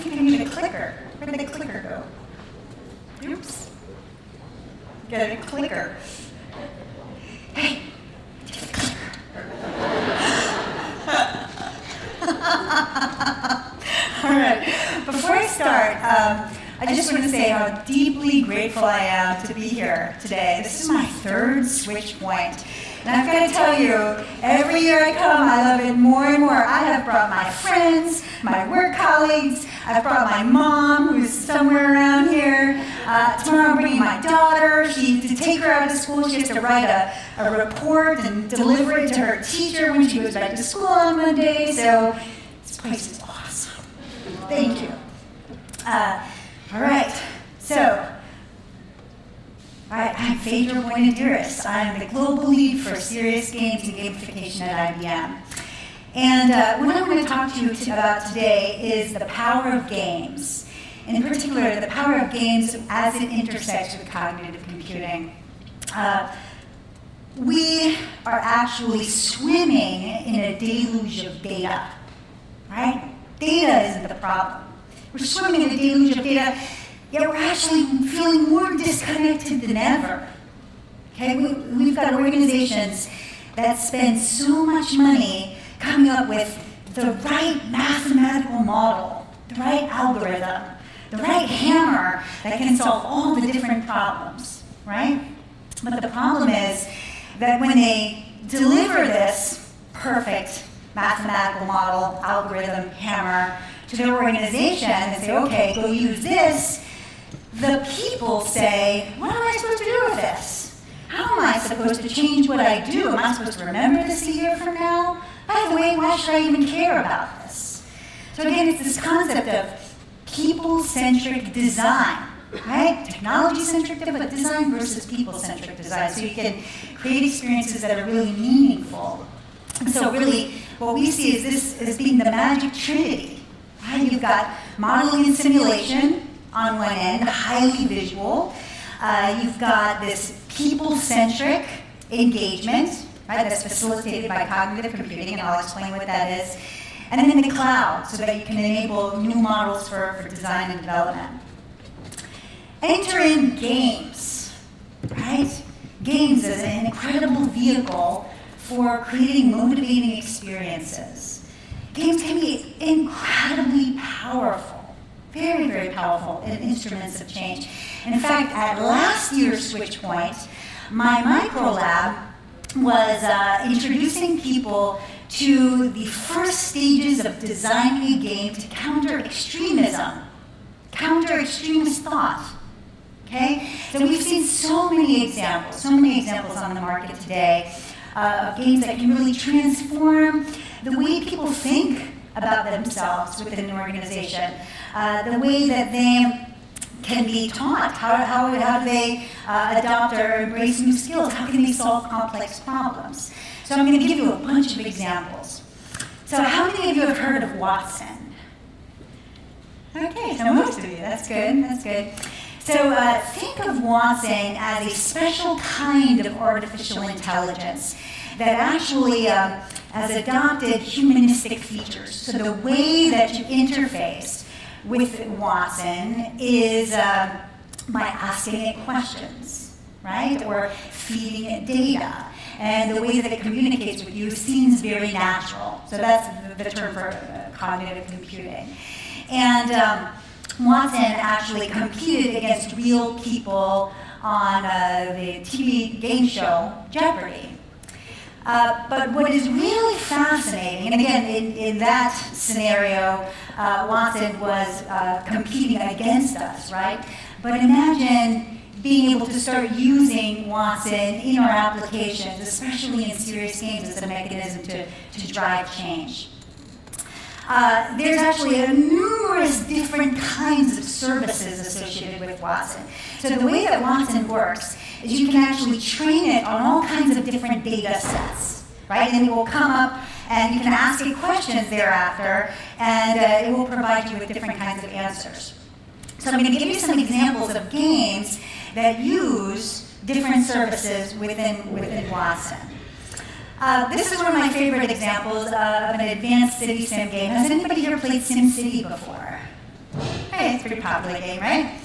think I need a clicker. Where did the clicker go? Oops. Get a clicker. Hey, get a clicker. All right. Before I start, I just want to say how deeply grateful I am to be here today. This is my third SwitchPoint. And I've got to tell you, every year I come, I love it more and more. I have brought my friends, my work colleagues, I've brought my mom, who's somewhere around here. Tomorrow I'm bringing my daughter. To take her out of school, she has to write a report and deliver it to her teacher when she goes back to school on Monday. So this place is awesome. Thank you. All right, so, I'm Phaedra Boinodiris. I'm the global lead for serious games and gamification at IBM. And what I'm going to talk to you about today is the power of games. In particular, the power of games as it intersects with cognitive computing. We are actually swimming in a deluge of data, right? Data isn't the problem. We're swimming in a deluge of data, yet we're actually feeling more disconnected than ever. Okay, we've got organizations that spend so much money coming up with the right mathematical model, the right algorithm, the right hammer that can solve all the different problems, right? But the problem is that when they deliver this perfect mathematical model, algorithm, hammer, to their organization and say, okay, go use this, the people say, what am I supposed to do with this? How am I supposed to change what I do? Am I supposed to remember this a year from now? By the way, why should I even care about this? So again, it's this concept of people-centric design, right? Technology-centric design versus people-centric design. So you can create experiences that are really meaningful. And so really, what we see is this as being the magic trinity. Right? You've got modeling and simulation on one end, highly visual. You've got this people-centric engagement, right? That's facilitated by cognitive computing, and I'll explain what that is. And then in the cloud, so that you can enable new models for design and development. Enter in games, right? Games is an incredible vehicle for creating motivating experiences. Games can be incredibly powerful, very, very powerful instruments of change. In fact, at last year's SwitchPoint, my micro lab was introducing people to the first stages of designing a game to counter extremism, counter extremist thought. Okay? So we've seen so many examples on the market today of games that can really transform the way people think about themselves within an organization, the way that they can be taught, how do they adopt or embrace new skills, how can they solve complex problems. So I'm going to give you a bunch of examples. So how many of you have heard of Watson? Okay, so most of you, that's good. So think of Watson as a special kind of artificial intelligence that actually has adopted humanistic features. So the way that you interface with Watson is by asking it questions, right? Or feeding it data. And the way that it communicates with you seems very natural. So that's the term for cognitive computing. And Watson actually competed against real people on the TV game show Jeopardy! But what is really fascinating, and again, in that scenario, Watson was competing against us, right? But imagine being able to start using Watson in our applications, especially in serious games, as a mechanism to drive change. There's actually numerous different kinds of services associated with Watson. So the way that Watson works is you can actually train it on all kinds of different data sets, right? And it will come up and you can ask it questions thereafter, and it will provide you with different kinds of answers. So I'm going to give you some examples of games that use different services within Watson. This is one of my favorite examples of an advanced city sim game. Has anybody here played SimCity before? right? It's a pretty popular game, right?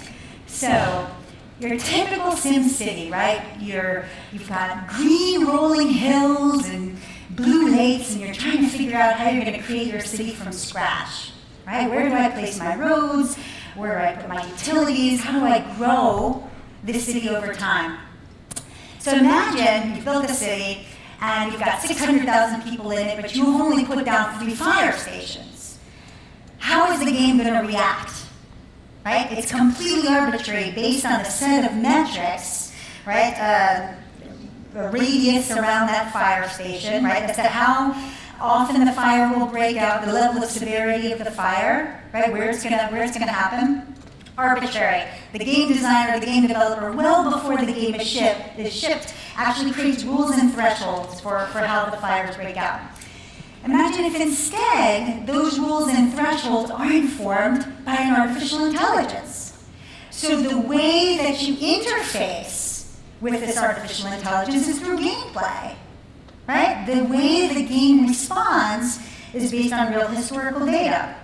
So, your typical Sim City, right? You've got green rolling hills and blue lakes, and you're trying to figure out how you're going to create your city from scratch, right? Where do I place my roads? Where do I put my utilities? How do I grow this city over time? So imagine you built a city, and you've got 600,000 people in it, but you've only put down 3 fire stations. How is the game going to react? Right? It's completely arbitrary based on a set of metrics, right? A radius around that fire station, right? As to how often the fire will break out, the level of severity of the fire, right? Where it's gonna happen. Arbitrary. The game designer, the game developer, well before the game is shipped, actually creates rules and thresholds for how the fires break out. Imagine if instead those rules and thresholds are informed by an artificial intelligence. So the way that you interface with this artificial intelligence is through gameplay, right? The way the game responds is based on real historical data.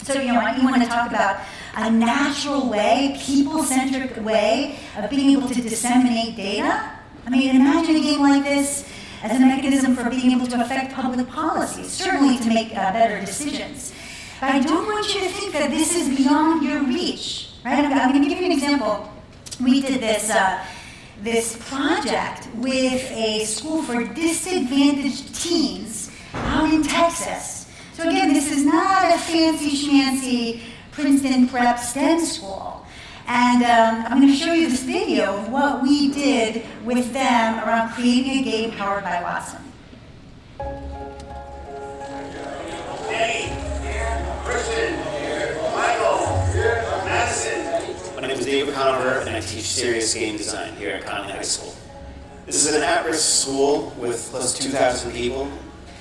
So you want to talk about a natural way, people-centric way of being able to disseminate data. I mean, imagine a game like this as a mechanism for being able to affect public policy, certainly to make better decisions. But I don't want you to think that this is beyond your reach, right? I'm going to give you an example. We did this project with a school for disadvantaged teens out in Texas. So again, this is not a fancy schmancy Princeton prep STEM school. And I'm going to show you this video of what we did with them around creating a game powered by Watson. Danny, Kristen, Michael, Madison. My name is David Conover, and I teach serious game design here at Conley High School. This is an at-risk school with close to 2,000 people.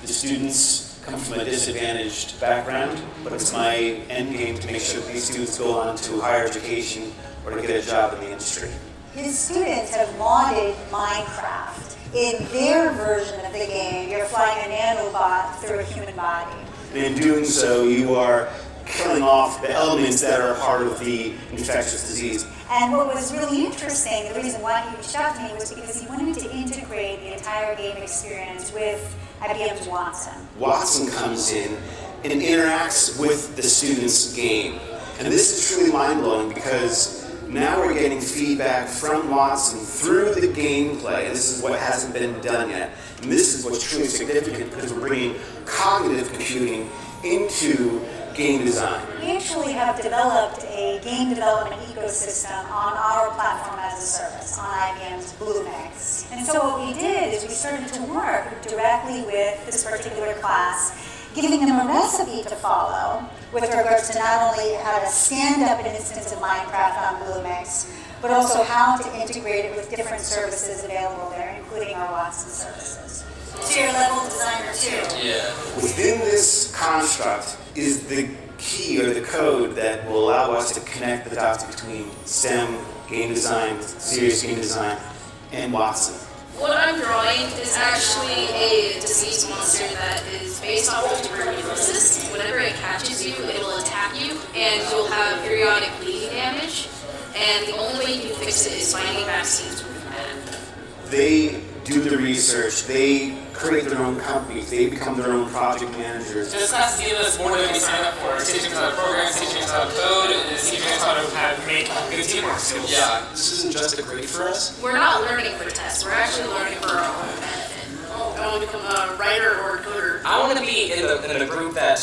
The students come from a disadvantaged background, but it's my end game to make sure that these students go on to higher education or to get a job in the industry. His students have modded Minecraft. In their version of the game, you're flying a nanobot through a human body. And in doing so, you are killing off the elements that are part of the infectious disease. And what was really interesting, the reason why he reached out to me was because he wanted to integrate the entire game experience with IBM's Watson. Watson comes in and interacts with the student's game. And this is truly mind-blowing because now we're getting feedback from Watson through the gameplay, and this is what hasn't been done yet. And this is what's truly significant because we're bringing cognitive computing into game design. We actually have developed a game development ecosystem on our platform as a service, on IBM's Bluemix. And so what we did is we started to work directly with this particular class, giving them a recipe to follow with regards to not only how to stand up an instance of Minecraft on Bluemix, but also how to integrate it with different services available there, including our Watson services. So you're a level designer too? Yeah. Within this construct is the key or the code that will allow us to connect the dots between STEM, game design, serious game design, and Watson. What I'm drawing is actually a disease monster that is based off of tuberculosis. Whenever it catches you, it will attack you, and you'll have periodic bleeding damage. And the only way you can fix it is finding vaccines with that. They do the research, they create their own companies, they become their own project managers. This class gives us more than we sign up for. It's teaching us how to program, teaching us how to code, and it's teaching us how to make good teamwork skills. Yeah, this isn't just a grade for us. We're not learning for tests, we're actually learning for our own benefit. I want to become a writer or a coder. I want to be in the group that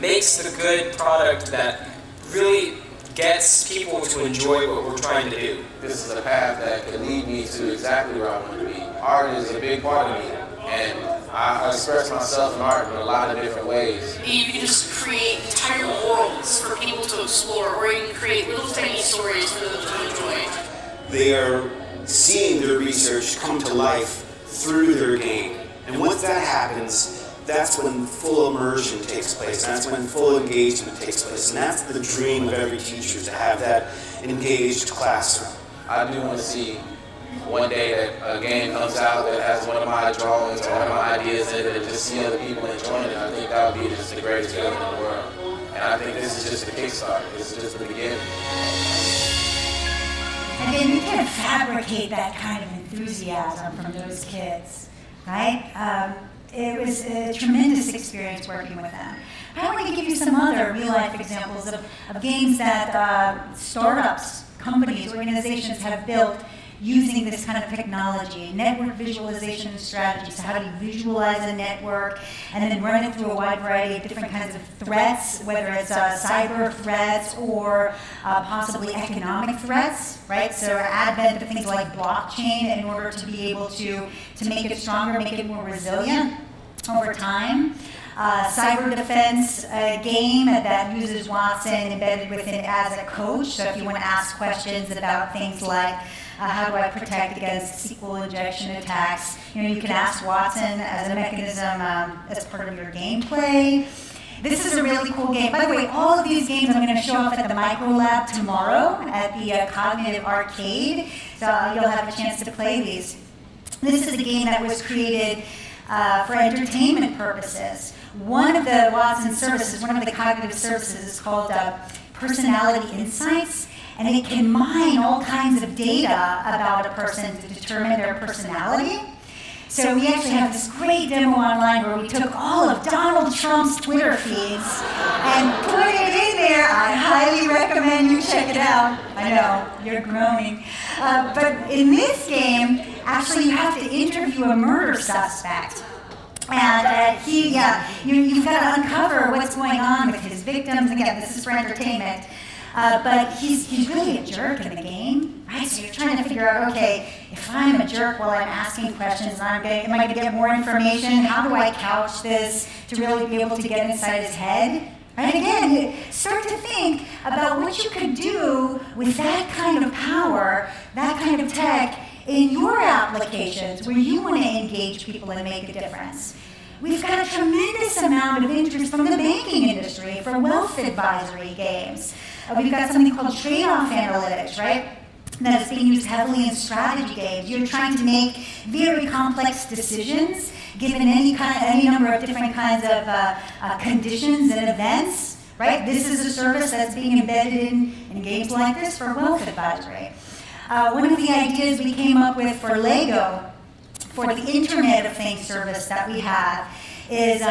makes the good product that really gets people to enjoy what we're trying to do. This is a path that can lead me to exactly where I want to be. Art is a big part of me, and I express myself in art in a lot of different ways. You can just create entire worlds for people to explore, or you can create little tiny stories for them to enjoy. They are seeing their research come to life through their game. And once that happens, that's when full immersion takes place. That's when full engagement takes place. And that's the dream of every teacher, to have that engaged classroom. I do want to see one day that a game comes out that has one of my drawings or one of my ideas in it, and just see other people enjoying it. I think that would be just the greatest feeling in the world. And I think this is just the kickstart. This is just the beginning. And then you can't fabricate that kind of enthusiasm from those kids, right? It was a tremendous experience working with them. I want to give you some other real-life examples of games that startups, companies, organizations have built using this kind of technology, network visualization strategies. So how do you visualize a network and then run it through a wide variety of different kinds of threats, whether it's cyber threats or possibly economic threats, right? So advent of things like blockchain in order to be able to make it stronger, make it more resilient over time. Cyber defense game that uses Watson embedded within it as a coach. So if you want to ask questions about things like how do I protect against SQL injection attacks, you can ask Watson as a mechanism as part of your gameplay. This is a really cool game. By the way, all of these games I'm going to show off at the Micro Lab tomorrow at the Cognitive Arcade. So you'll have a chance to play these. This is a game that was created for entertainment purposes. One of the Watson services, one of the cognitive services is called Personality Insights, and it can mine all kinds of data about a person to determine their personality. So we actually have this great demo online where we took all of Donald Trump's Twitter feeds and put it in there. I highly recommend you check it out. I know, you're groaning. But in this game, actually you have to interview a murder suspect. And you've got to uncover what's going on with his victims. Again, this is for entertainment. But he's really a jerk in the game, right? So you're trying to figure out, okay, if I'm a jerk while I'm asking questions, am I going to get more information? How do I couch this to really be able to get inside his head? Right? Again, you start to think about what you could do with that kind of power, that kind of tech in your applications where you want to engage people and make a difference. We've got a tremendous amount of interest from the banking industry for wealth advisory games. We've got something called trade-off analytics, right? That is being used heavily in strategy games. You're trying to make very complex decisions given any number of different kinds of conditions and events, right? This is a service that's being embedded in games like this for wealth advisory. One of the ideas we came up with for Lego, for the Internet of Things service that we have, is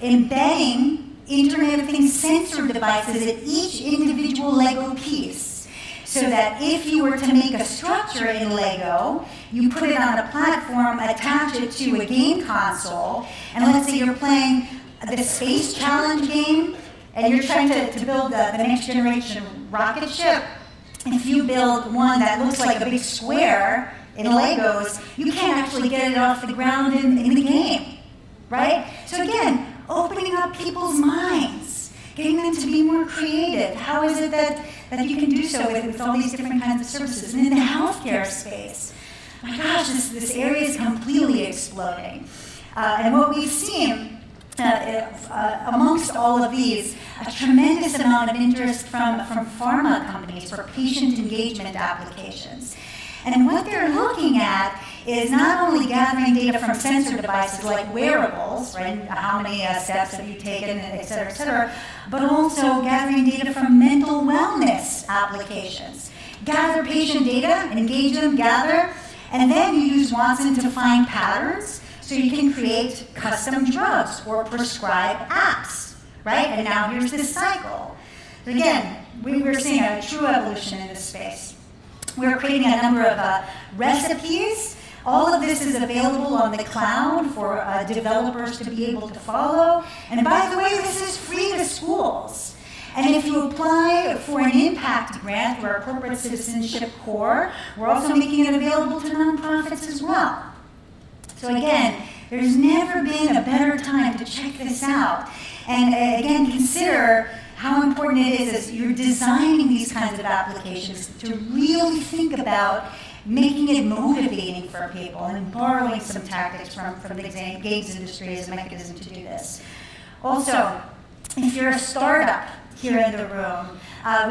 embedding Internet of Things sensor devices at each individual Lego piece. So that if you were to make a structure in Lego, you put it on a platform, attach it to a game console, and let's say you're playing the Space Challenge game, and you're trying to build the next generation rocket ship. If you build one that looks like a big square in Legos, you can't actually get it off the ground in the game, right? So again, opening up people's minds, getting them to be more creative. How is it that you can do so with all these different kinds of services? And in the healthcare space, my gosh, this area is completely exploding. And what we've seen amongst all of these, a tremendous amount of interest from pharma companies for patient engagement applications. And what they're looking at is not only gathering data from sensor devices like wearables, right? How many steps have you taken, et cetera, but also gathering data from mental wellness applications. Gather patient data, engage them, gather, and then you use Watson to find patterns so you can create custom drugs or prescribe apps, right? And now here's this cycle. Again, we're seeing a true evolution in this space. We're creating a number of recipes. All of this is available on the cloud for developers to be able to follow. And by the way, this is free to schools. And if you apply for an impact grant through our corporate citizenship core, we're also making it available to nonprofits as well. So again, there's never been a better time to check this out. And again, consider how important it is as you're designing these kinds of applications to really think about making it motivating for people and borrowing some tactics from the games industry as a mechanism to do this. Also, if you're a startup here in the room,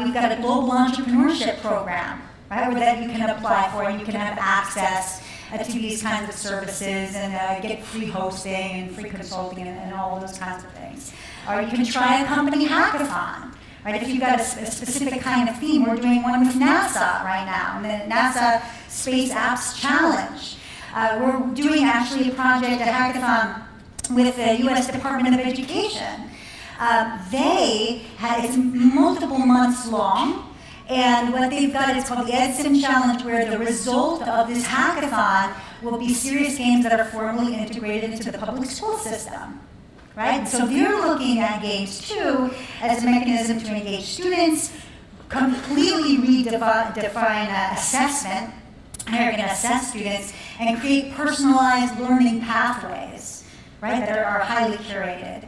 we've got a global entrepreneurship program, right, where that you can apply for and you can have access to these kinds of services and get free hosting and free consulting and all those kinds of things. Or you can try a company hackathon. Right, if you've got a specific kind of theme, we're doing one with NASA right now, and the NASA Space Apps Challenge. We're doing actually a project, a hackathon, with the U.S. Department of Education. It's multiple months long, and what they've got is called the EdSim Challenge, where the result of this hackathon will be serious games that are formally integrated into the public school system. Right? So they're looking at games too as a mechanism to engage students, completely redefine assessment, how you're going to assess students, and create personalized learning pathways, right, that are highly curated.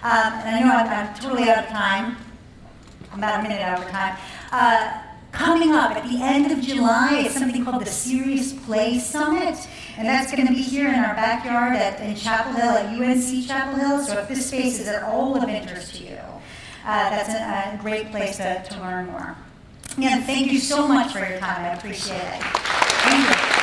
And I know I'm totally out of time. I'm about a minute over time. Coming up at the end of July is something called the Serious Play Summit, and that's going to be here in our backyard in Chapel Hill, at UNC Chapel Hill. So if this space is at all of interest to you, that's a great place to learn more. Again, thank you so much for your time. I appreciate it. Thank you.